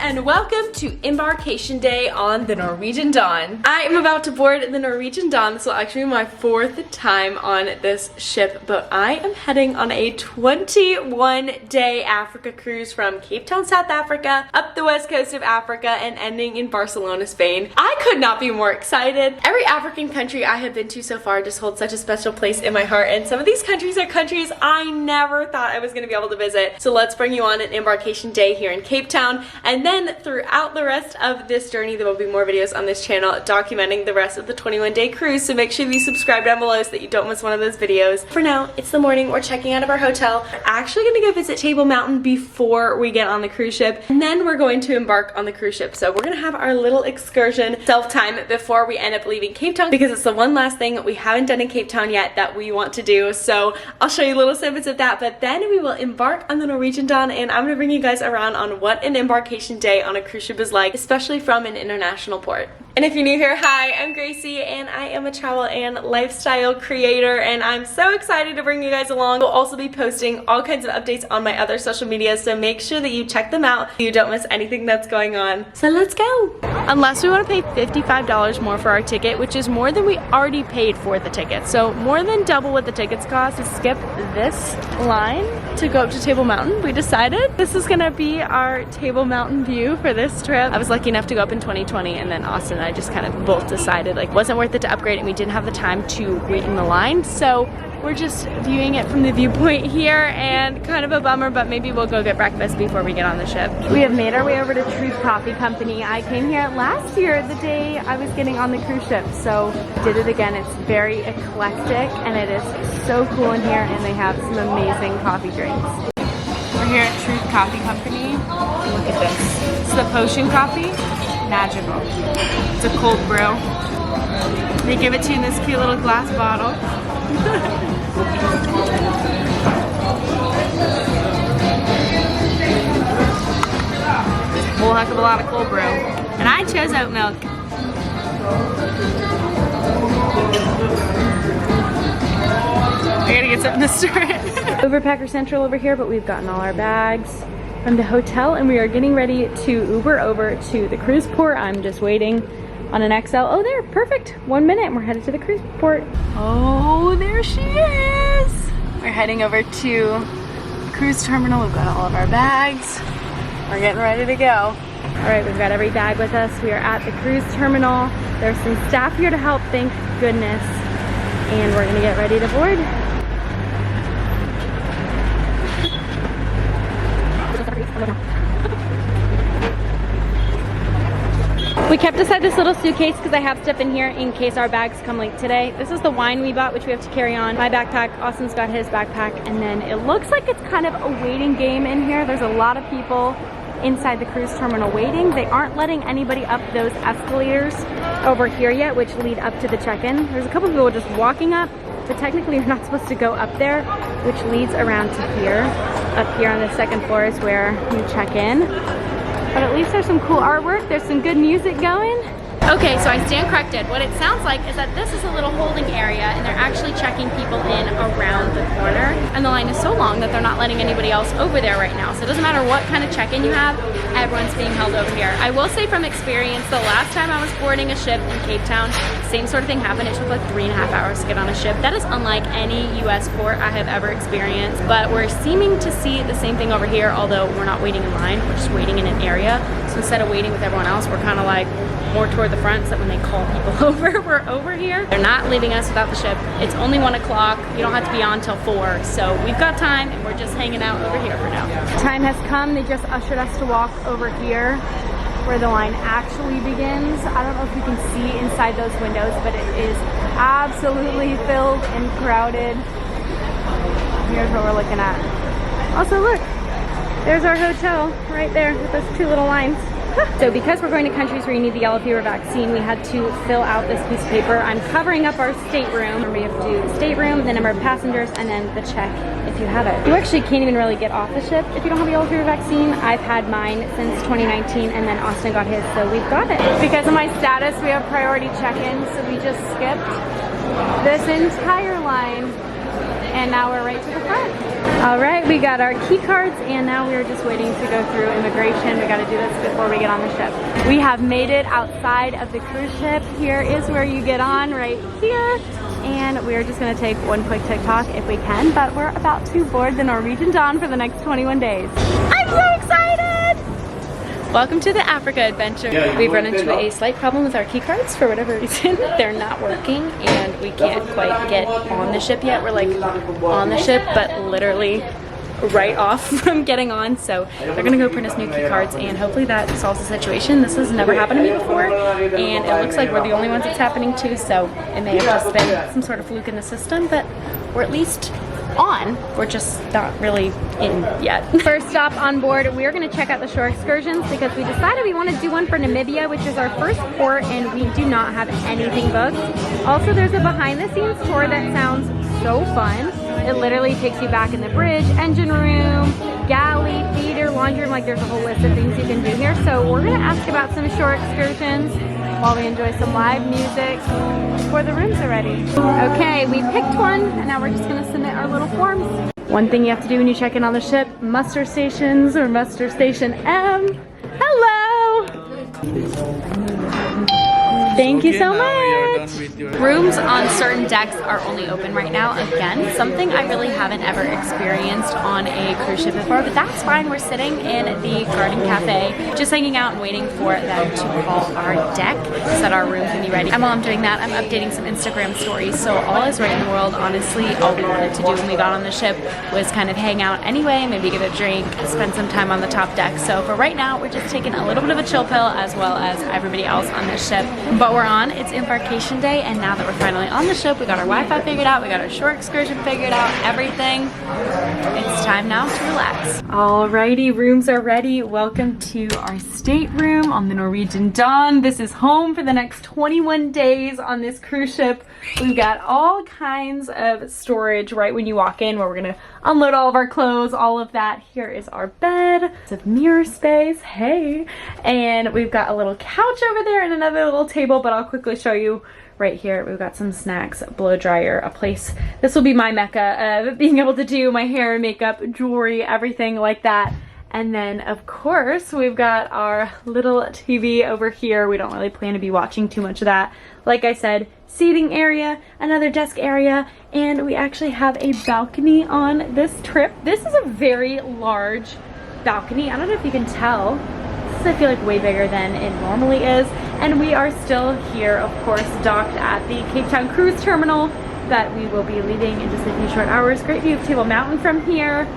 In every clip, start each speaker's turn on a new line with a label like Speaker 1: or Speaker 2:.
Speaker 1: and welcome to Embarkation Day on the Norwegian Dawn. I am about to board the Norwegian Dawn. This will actually be my 4th time on this ship, but I am heading on a 21-day Africa cruise from Cape Town, South Africa, up the west coast of Africa, and ending in Barcelona, Spain. I could not be more excited. Every African country I have been to so far just holds such a special place in my heart, and some of these countries are countries I never thought I was going to be able to visit. So let's bring you on an Embarkation Day here in Cape Town, and then throughout the rest of this journey there will be more videos on this channel documenting the rest of the 21-day cruise, so make sure you subscribe down below so that you don't miss one of those videos. For now, it's the morning. We're checking out of our hotel. We're actually going to go visit Table Mountain before we get on the cruise ship, and then we're going to embark on the cruise ship. So we're going to have our little excursion self-time before we end up leaving Cape Town, because it's the one last thing we haven't done in Cape Town yet that we want to do. So I'll show you little snippets of that, but then we will embark on the Norwegian Dawn, and I'm going to bring you guys around on what an embarkation day on a cruise ship is like, especially from an international port. And if you're new here, hi, I'm Gracie, and I am a travel and lifestyle creator, and I'm so excited to bring you guys along. We'll also be posting all kinds of updates on my other social media, so make sure that you check them out so you don't miss anything that's going on. So let's go! Unless we want to pay $55 more for our ticket, which is more than we already paid for the ticket. So more than double what the tickets cost. To skip this line to go up to Table Mountain, we decided this is gonna be our Table Mountain view for this trip. I was lucky enough to go up in 2020, and then Austin and I just kind of both decided like it wasn't worth it to upgrade, and we didn't have the time to wait in the line. So we're just viewing it from the viewpoint here, and kind of a bummer, but maybe we'll go get breakfast before we get on the ship. We have made our way over to Truth Coffee Company. I came here last year, the day I was getting on the cruise ship, so did it again. It's very eclectic, and it is so cool in here, and they have some amazing coffee drinks. We're here at Truth Coffee Company. Look at this. It's the potion coffee. Magical. It's a cold brew. They give it to you in this cute little glass bottle. Whole heck of a lot of cold brew. And I chose oat milk. I gotta get something to start. Overpacker Central over here, but we've gotten all our bags from the hotel, and we are getting ready to Uber over to the cruise port. I'm just waiting on an XL. Oh, there, perfect. 1 minute, and we're headed to the cruise port. Oh, there she is. We're heading over to the cruise terminal. We've got all of our bags. We're getting ready to go. All right, we've got every bag with us. We are at the cruise terminal. There's some staff here to help, thank goodness. And we're gonna get ready to board. We kept aside this little suitcase because I have stuff in here in case our bags come late today. This is the wine we bought, which we have to carry on. My backpack, Austin's got his backpack, and then it looks like it's kind of a waiting game in here. There's a lot of people inside the cruise terminal waiting. They aren't letting anybody up those escalators over here yet, which lead up to the check-in. There's a couple of people just walking up, but technically you're not supposed to go up there, which leads around to here. Up here on the second floor is where you check in. But at least there's some cool artwork. There's some good music going. Okay, so I stand corrected. What it sounds like is that this is a little holding area, and they're actually checking people in around the corner. And the line is so long that they're not letting anybody else over there right now. So it doesn't matter what kind of check-in you have, everyone's being held over here. I will say from experience, the last time I was boarding a ship in Cape Town, same sort of thing happened. It took like 3.5 hours to get on a ship. That is unlike any US port I have ever experienced, but we're seeming to see the same thing over here, although we're not waiting in line, we're just waiting in an area. So instead of waiting with everyone else, we're kind of like more toward the front, so that when they call people over, we're over here. They're not leaving us without the ship. It's only 1 o'clock. You don't have to be on till 4, so we've got time, and we're just hanging out over here for now. Time has come. They just ushered us to walk over here where the line actually begins. I don't know if you can see inside those windows, but it is absolutely filled and crowded. Here's what we're looking at. Also, look, there's our hotel right there with those 2 little lines. So because we're going to countries where you need the yellow fever vaccine, we had to fill out this piece of paper. I'm covering up our stateroom. We have to do the stateroom, the number of passengers, and then the check if you have it. You actually can't even really get off the ship if you don't have a yellow fever vaccine. I've had mine since 2019, and then Austin got his, so we've got it. Because of my status, we have priority check-in, so we just skipped this entire line
Speaker 2: and now we're right to the front. All right, we got our key cards and now we are just waiting to go through immigration. We got to do this before we get on the ship. We have made it outside of the cruise ship. Here is where you get on, right here. And we're just gonna take one quick TikTok if we can, but we're about to board the Norwegian Dawn for the next 21 days. I'm so excited! Welcome to the Africa adventure. We've run into a slight problem with our key cards for whatever reason. They're not working and we can't quite get on the ship yet. We're like on the ship, but literally right off from getting on, so they're gonna go print us new key cards and hopefully that solves the situation. This has never happened to me before and it looks like we're the only ones it's happening to, so it may have just been some sort of fluke in the system, but we're at least on. We're just not really in yet. First stop on board, we're gonna check out the shore excursions because we decided we want to do one for Namibia, which is our first port, and we do not have anything booked. Also, there's a behind the scenes tour that sounds so fun. It literally takes you back in the bridge, engine room, galley, theater, laundry room, like there's a whole list of things you can do here. So we're gonna ask about some shore excursions while we enjoy some live music before the rooms are ready. Okay, we picked one and now we're just gonna submit our little forms. One thing you have to do when you check in on the ship, muster stations or muster station M. Hello! Thank you so much. Rooms on certain decks are only open right now. Again, something I really haven't ever experienced on a cruise ship before, but that's fine. We're sitting in the garden cafe, just hanging out and waiting for them to call our deck so that our room can be ready. And while I'm doing that, I'm updating some Instagram stories. So all is right in the world. Honestly, all we wanted to do when we got on the ship was kind of hang out anyway, maybe get a drink, spend some time on the top deck. So for right now, we're just taking a little bit of a chill pill as well as everybody else on this ship. But we're on, it's Embarkation Day, and now that we're finally on the ship, we got our Wi-Fi figured out, we got our shore excursion figured out, everything. It's time now to relax. Alrighty, rooms are ready. Welcome to our stateroom on the Norwegian Dawn. This is home for the next 21 days on this cruise ship. We've got all kinds of storage right when you walk in where we're gonna unload all of our clothes, all of that. Here is our bed, some mirror space, hey. And we've got a little couch over there and another little table, but I'll quickly show you right here. We've got some snacks, blow dryer, a place. This will be my mecca of being able to do my hair, makeup, jewelry, everything like that. And then of course we've got our little TV over here. We don't really plan to be watching too much of that. Like I said, seating area, another desk area, and we actually have a balcony on this trip. This is a very large balcony. I don't know if you can tell. This is, I feel like, way bigger than it normally is. And we are still here, of course, docked at the Cape Town Cruise Terminal that we will be leaving in just a few short hours. Great view of Table Mountain from here.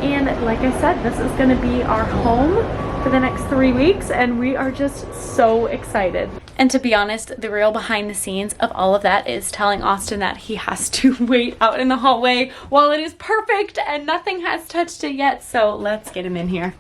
Speaker 2: And like I said, this is gonna be our home for the next 3 weeks and we are just so excited. And to be honest, the real behind the scenes of all of that is telling Austin that he has to wait out in the hallway while it is perfect and nothing has touched it yet. So let's get him in here.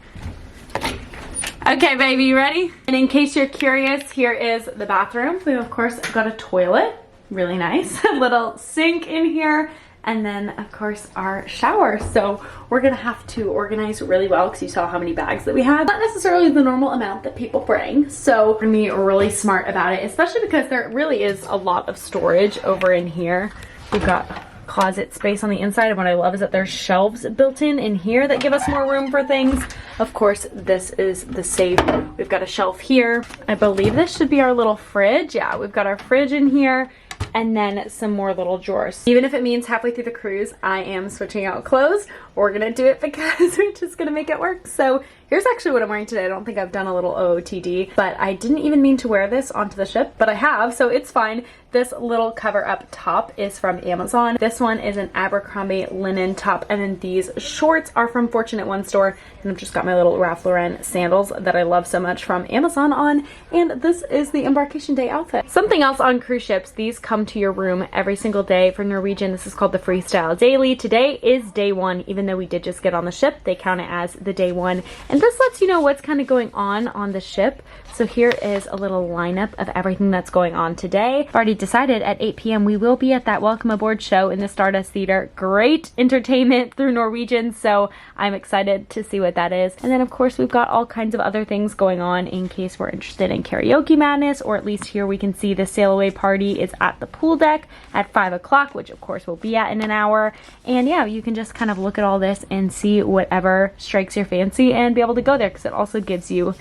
Speaker 2: Okay, baby, you ready? And in case you're curious, here is the bathroom. We've of course got a toilet, really nice. A little sink in here. And then of course our shower. So we're gonna have to organize really well because you saw how many bags that we had. Not necessarily the normal amount that people bring. So we're gonna be really smart about it, especially because there really is a lot of storage over in here. We've got closet space on the inside, and what I love is that there's shelves built in here that give us more room for things. Of course, this is the safe. We've got a shelf here. I believe this should be our little fridge. Yeah, we've got our fridge in here. And then some more little drawers. Even if it means halfway through the cruise I am switching out clothes, we're gonna do it because we're just gonna make it work. So here's actually what I'm wearing today. I don't think I've done a little OOTD, but I didn't even mean to wear this onto the ship, but I have, so it's fine. This little cover up top is from Amazon. This one is an Abercrombie linen top, and then these shorts are from Fortune at One store. And I've just got my little Ralph Lauren sandals that I love so much from Amazon on, and this is the Embarkation Day outfit. Something else on cruise ships, these come to your room every single day. For Norwegian, this is called the Freestyle Daily. Today is day one, even though we did just get on the ship, they count it as the day one. And this lets you know what's kind of going on the ship. So here is a little lineup of everything that's going on today. I've already decided at 8 p.m. we will be at that Welcome Aboard show in the Stardust Theater. Great entertainment through Norwegian, so I'm excited to see what that is. And then of course we've got all kinds of other things going on in case we're interested in karaoke madness, or at least here we can see the sail away party is at the pool deck at 5 o'clock, which of course we'll be at in an hour. And yeah, you can just kind of look at all this and see whatever strikes your fancy and be able to go there, because it also gives you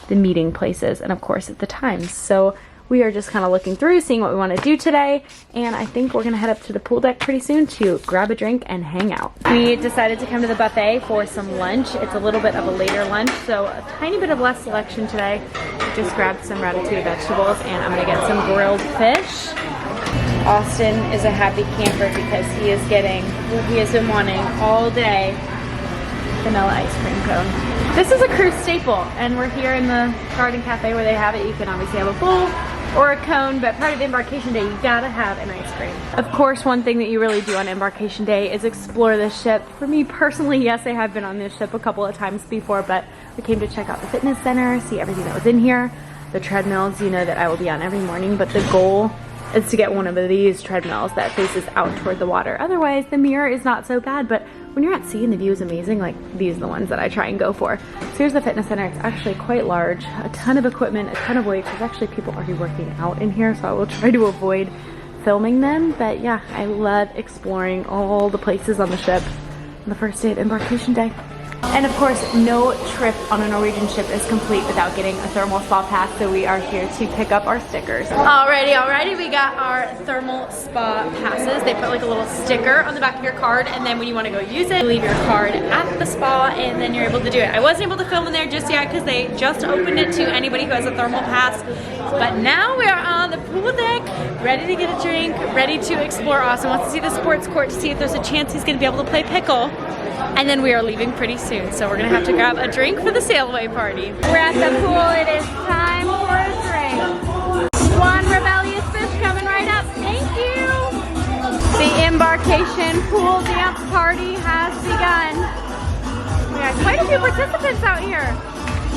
Speaker 2: the meeting places and of course at the times. So we are just kind of looking through, seeing what we want to do today, and I think we're gonna head up to the pool deck pretty soon to grab a drink and hang out. We decided to come to the buffet for some lunch. It's a little bit of a later lunch, so a tiny bit of less selection today. Just grabbed some ratatouille vegetables and I'm gonna get some grilled fish. Austin is a happy camper because he is getting what he has been wanting all day: vanilla ice cream cone. This is a cruise staple, and we're here in the Garden Cafe where they have it. You can obviously have a bowl or a cone, but part of Embarkation Day, you gotta have an ice cream. Of course, one thing that you really do on Embarkation Day is explore this ship. For me personally, yes, I have been on this ship a couple of times before, but we came to check out the fitness center, see everything that was in here. The treadmills, you know that I will be on every morning, but the goal is to get one of these treadmills that faces out toward the water. Otherwise, the mirror is not so bad, but when you're at sea and the view is amazing, like these are the ones that I try and go for. So here's the fitness center. It's actually quite large, a ton of equipment, a ton of weights. There's actually people already working out in here, so I will try to avoid filming them. But yeah, I love exploring all the places on the ship on the first day of Embarkation Day. And of course, no trip on a Norwegian ship is complete without getting a thermal spa pass, so we are here to pick up our stickers.
Speaker 1: Alrighty, we got our thermal spa passes. They put like a little sticker on the back of your card, and then when you want to go use it, you leave your card at the spa and then you're able to do it. I wasn't able to film in there just yet because they just opened it to anybody who has a thermal pass, but now we are on the pool deck, ready to get a drink, ready to explore. Austin wants to see the sports court to see if there's a chance he's going to be able to play pickle. And then we are leaving pretty soon, so we're gonna have to grab a drink for the sail away party.
Speaker 2: We're at the pool, it is time for a drink. One rebellious fish coming right up, thank you! The Embarkation pool dance party has begun. We have quite a few participants out here.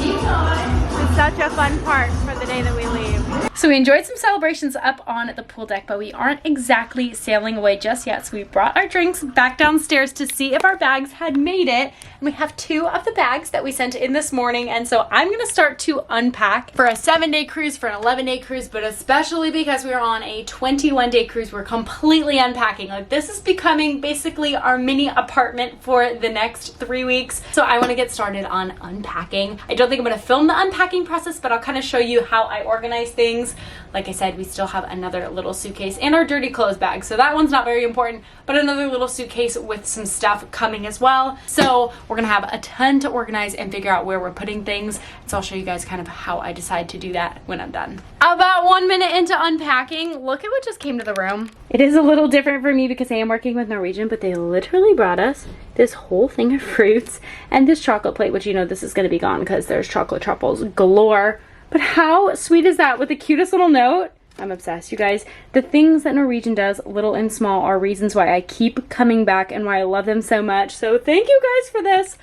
Speaker 2: It's such a fun part for the day that we leave.
Speaker 1: So we enjoyed some celebrations up on the pool deck, but we aren't exactly sailing away just yet. So we brought our drinks back downstairs to see if our bags had made it. And we have 2 of the bags that we sent in this morning. And so I'm gonna start to unpack for a 7-day cruise, for an 11-day cruise, but especially because we're on a 21-day cruise, we're completely unpacking. Like, this is becoming basically our mini apartment for the next 3 weeks. So I wanna get started on unpacking. I don't think I'm gonna film the unpacking process, but I'll kind of show you how I organize things. Like I said, we still have another little suitcase and our dirty clothes bag, so that one's not very important, but another little suitcase with some stuff coming as well. So we're gonna have a ton to organize and figure out where we're putting things, so I'll show you guys kind of how I decide to do that when I'm done. About 1 minute into unpacking, look at what just came to the room. It is a little different for me because I am working with Norwegian, but they literally brought us this whole thing of fruits and this chocolate plate, which, you know, this is gonna be gone because there's chocolate truffles galore. But how sweet is that, with the cutest little note? I'm obsessed, you guys. The things that Norwegian does, little and small, are reasons why I keep coming back and why I love them so much. So thank you guys for this.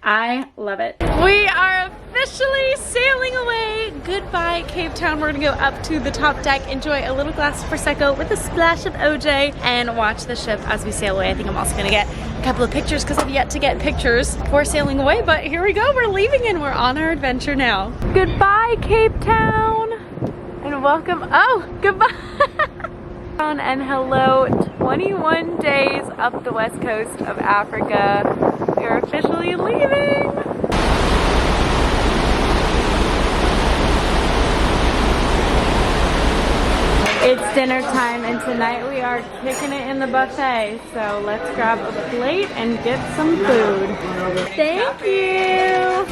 Speaker 1: I love it. We are officially sailing away. Goodbye, Cape Town. We're gonna go up to the top deck, enjoy a little glass of Prosecco with a splash of OJ, and watch the ship as we sail away. I think I'm also gonna get a couple of pictures because I've yet to get pictures before sailing away, but here we go. We're leaving and we're on our adventure now. Goodbye, Cape Town, and welcome. Oh, goodbye. And hello, 21 days up the west coast of Africa. We are officially leaving. It's dinner time, and tonight we are kicking it in the buffet. So let's grab a plate and get some food. Thank you.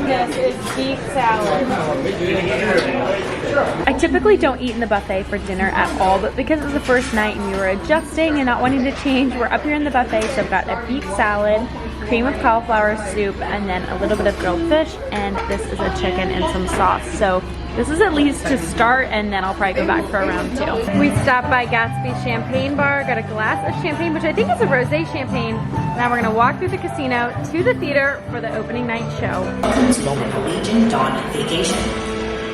Speaker 1: This is beef salad. I typically don't eat in the buffet for dinner at all, but because it's the first night and we were adjusting and not wanting to change, we're up here in the buffet. So I've got a beef salad, cream of cauliflower soup, and then a little bit of grilled fish, and this is a chicken and some sauce. So
Speaker 2: This is at least to start, and then I'll probably go back for a round 2. We stopped by Gatsby's Champagne Bar, got a glass of champagne, which I think is a rosé champagne. Now we're gonna walk through the casino to the theater for the opening night show.
Speaker 3: Welcome to the Norwegian Dawn Vacation.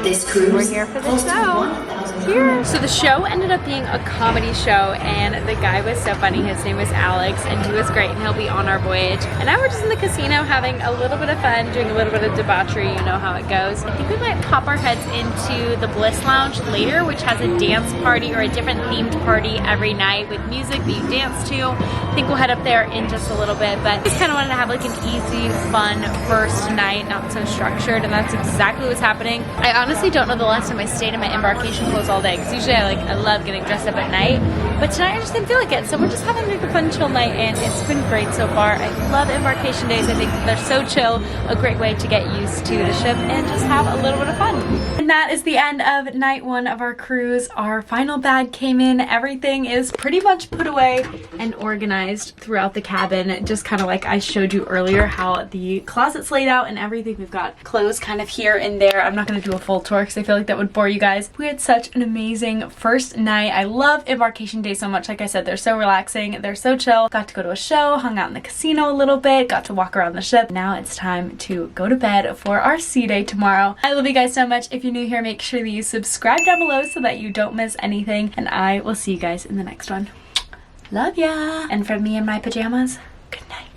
Speaker 3: This cruise
Speaker 2: We're here for the show. Here. So the show ended up being a comedy show, and the guy was so funny. His name was Alex, and he was great, and he'll be on our voyage. And now we're just in the casino having a little bit of fun, doing a little bit of debauchery. You know how it goes. I think we might pop our heads into the Bliss Lounge later, which has a dance party or a different themed party every night with music that you dance to. I think we'll head up there in just a little bit, but just kind of wanted to have like an easy, fun first night, not so structured, and that's exactly what's happening. I honestly don't know the last time I stayed in my embarkation clothes all day, because usually I love getting dressed up at night, but tonight I just didn't feel like it, so we're just having like a fun chill night, and it's been great so far. I love embarkation days. I think they're so chill, a great way to get used to the ship and just have a little bit of fun. And that is the end of night 1 of our cruise. Our final bag came in. Everything is pretty much put away and organized throughout the cabin, just kind of like I showed you earlier how the closet's laid out and everything. We've got clothes kind of here and there. I'm not going to do a full tour because I feel like that would bore you guys. We had such an amazing first night. I love embarkation days so much. Like I said, they're so relaxing, they're so chill. Got to go to a show, hung out in the casino a little bit, got to walk around the ship. Now it's time to go to bed for our sea day tomorrow. I love you guys so much. If you're new here, make sure that you subscribe down below so that you don't miss anything, and I will see you guys in the next one. Love ya! And from me in my pajamas, good night.